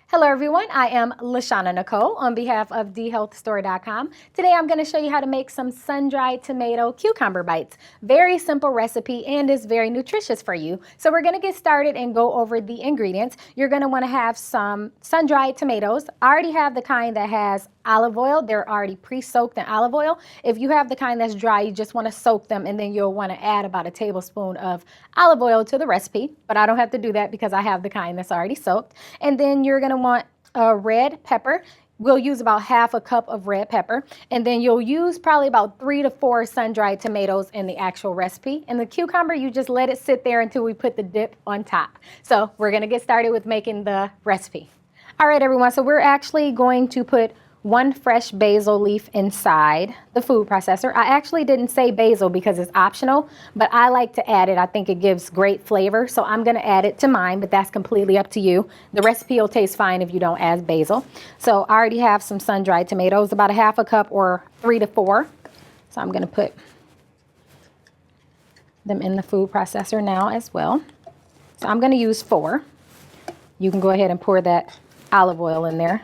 Hello everyone, I am LaShana Nicole on behalf of thehealthstore.com. Today I'm going to show you how to make some sun-dried tomato cucumber bites. Very simple recipe and is very nutritious for you. So we're going to get started and go over the ingredients. You're going to want to have some sun-dried tomatoes. I already have the kind that has olive oil. They're already pre-soaked in olive oil. If you have the kind that's dry, you just want to soak them and then you'll want to add about a tablespoon of olive oil to the recipe. But I don't have to do that because I have the kind that's already soaked. And then you're going to want a red pepper. We'll use about half a cup of red pepper, and then you'll use probably about 3 to 4 sun-dried tomatoes in the actual recipe. And the cucumber, you just let it sit there until we put the dip on top. So we're going to get started with making the recipe. All right, everyone, so we're actually going to put 1 fresh basil leaf inside the food processor. I actually didn't say basil because it's optional, but I like to add it. I think it gives great flavor, so I'm going to add it to mine, but that's completely up to you. The recipe will taste fine if you don't add basil. So I already have some sun-dried tomatoes, about a half a cup or 3 to 4. So I'm going to put them in the food processor now as well. So I'm going to use 4. You can go ahead and pour that olive oil in there.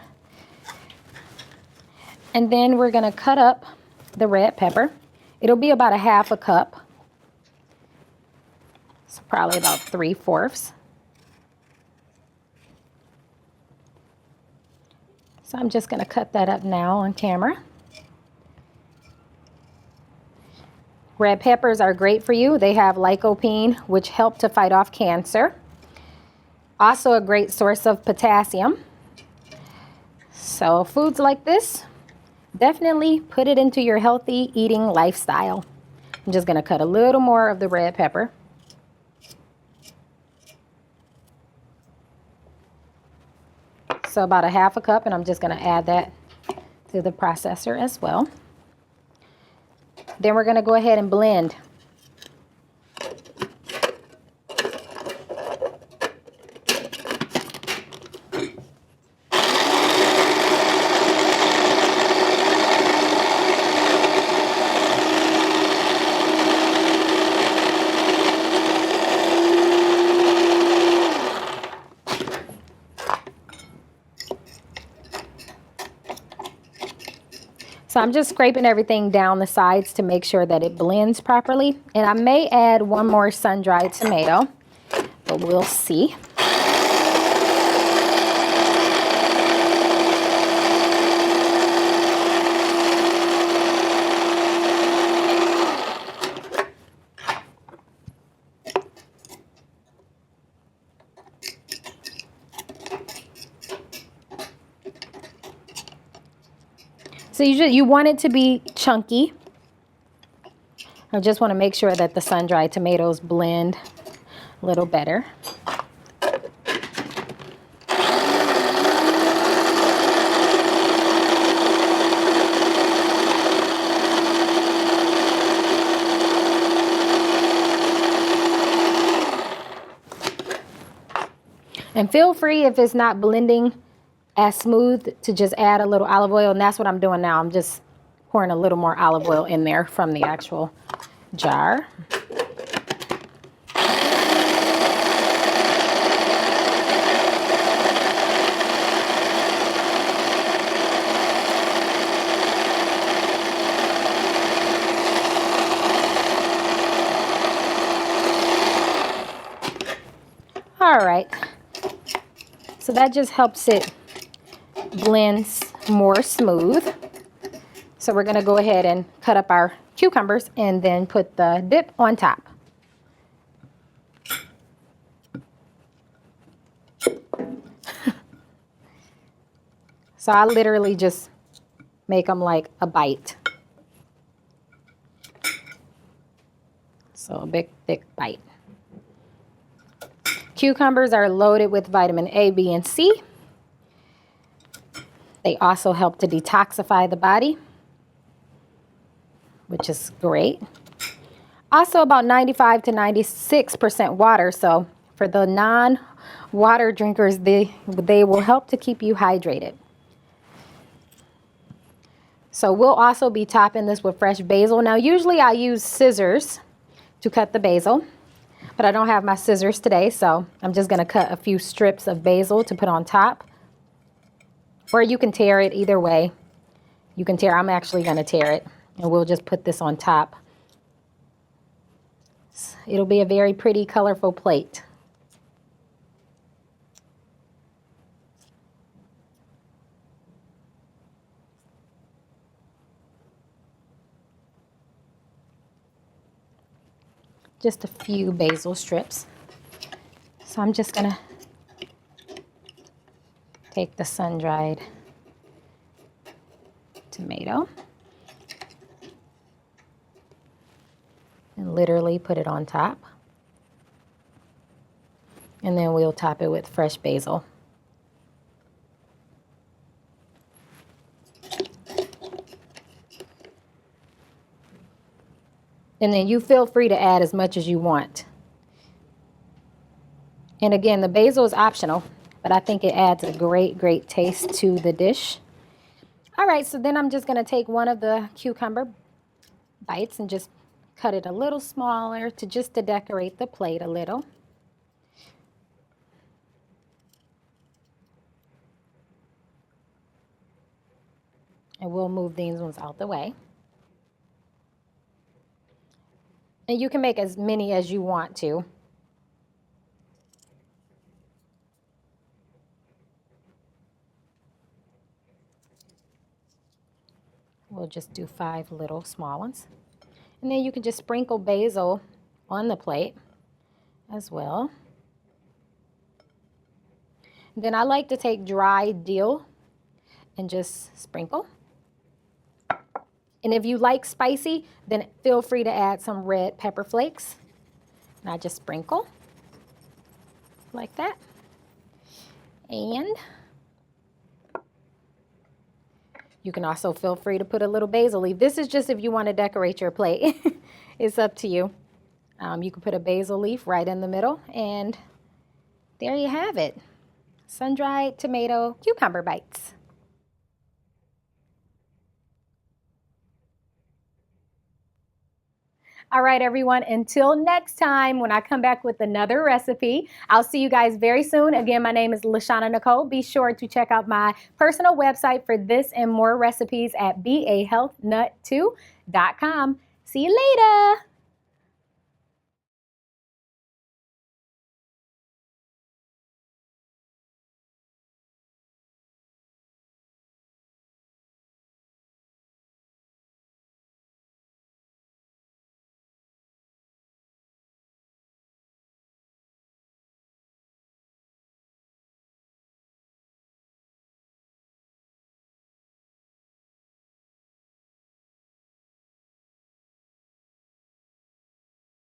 And then we're going to cut up the red pepper. It'll be about a half a cup. So probably about 3/4. So I'm just going to cut that up now on camera. Red peppers are great for you. They have lycopene, which help to fight off cancer. Also a great source of potassium. So foods like this, definitely put it into your healthy eating lifestyle. I'm just going to cut a little more of the red pepper. So about a half a cup, and I'm just going to add that to the processor as well. Then we're going to go ahead and blend. So I'm just scraping everything down the sides to make sure that it blends properly. And I may add 1 more sun-dried tomato, but we'll see. So you want it to be chunky. I just want to make sure that the sun-dried tomatoes blend a little better. And feel free, if it's not blending as smooth, to just add a little olive oil, and that's what I'm doing now. I'm just pouring a little more olive oil in there from the actual jar. All right, so that just helps it blends more smooth. So we're going to go ahead and cut up our cucumbers and then put the dip on top. So I literally just make them like a bite. So a big thick bite. Cucumbers are loaded with vitamin A, B, and C. They also help to detoxify the body, which is great. Also about 95 to 96% water. So for the non-water drinkers, they will help to keep you hydrated. So we'll also be topping this with fresh basil. Now usually I use scissors to cut the basil, but I don't have my scissors today. So I'm just going to cut a few strips of basil to put on top. Or you can tear it either way. You can tear, I'm actually going to tear it, and we'll just put this on top. It'll be a very pretty, colorful plate. Just a few basil strips. So I'm just going to take the sun-dried tomato and literally put it on top. And then we'll top it with fresh basil. And then you feel free to add as much as you want. And again, the basil is optional, but I think it adds a great, great taste to the dish. All right, so then I'm just going to take one of the cucumber bites and just cut it a little smaller to decorate the plate a little. And we'll move these ones out the way. And you can make as many as you want to. We'll just do 5 little small ones. And then you can just sprinkle basil on the plate as well. Then I like to take dry dill and just sprinkle. And if you like spicy, then feel free to add some red pepper flakes. And I just sprinkle like that. And you can also feel free to put a little basil leaf. This is just if you want to decorate your plate. It's up to you. You can put a basil leaf right in the middle, and there you have it. Sun-dried tomato cucumber bites. All right, everyone, until next time when I come back with another recipe, I'll see you guys very soon. Again, my name is LaShana Nicole. Be sure to check out my personal website for this and more recipes at beahealthnut2.com. See you later.